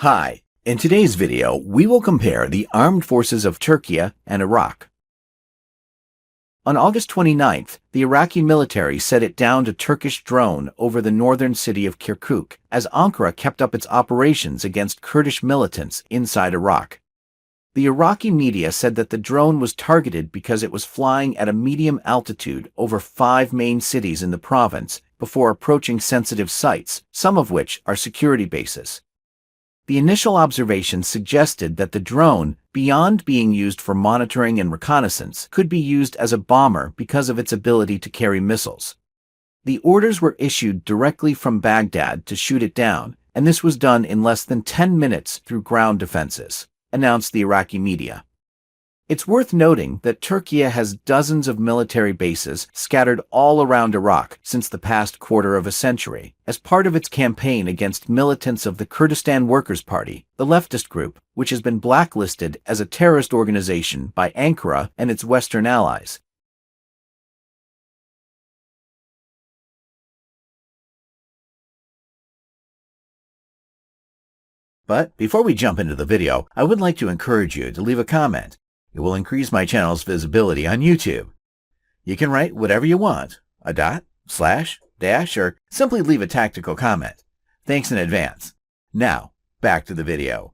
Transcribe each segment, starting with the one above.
Hi, in today's video, we will compare the armed forces of Turkey and Iraq. On August 29th, the Iraqi military set it down to Turkish drone over the northern city of Kirkuk as Ankara kept up its operations against Kurdish militants inside Iraq. The Iraqi media said that the drone was targeted because it was flying at a medium altitude over 5 main cities in the province before approaching sensitive sites, some of which are security bases. The initial observations suggested that the drone, beyond being used for monitoring and reconnaissance, could be used as a bomber because of its ability to carry missiles. The orders were issued directly from Baghdad to shoot it down, and this was done in less than 10 minutes through ground defenses, announced the Iraqi media. It's worth noting that Turkey has dozens of military bases scattered all around Iraq since the past quarter of a century, as part of its campaign against militants of the Kurdistan Workers' Party, the leftist group, which has been blacklisted as a terrorist organization by Ankara and its Western allies. But before we jump into the video, I would like to encourage you to leave a comment. It will increase my channel's visibility on YouTube. You can write whatever you want, a dot, slash, dash, or simply leave a tactical comment. Thanks in advance. Now, back to the video.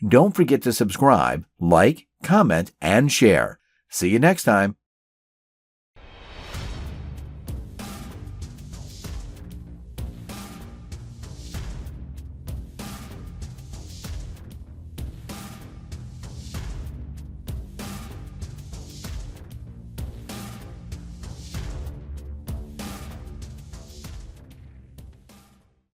Don't forget to subscribe, like, comment, and share. See you next time.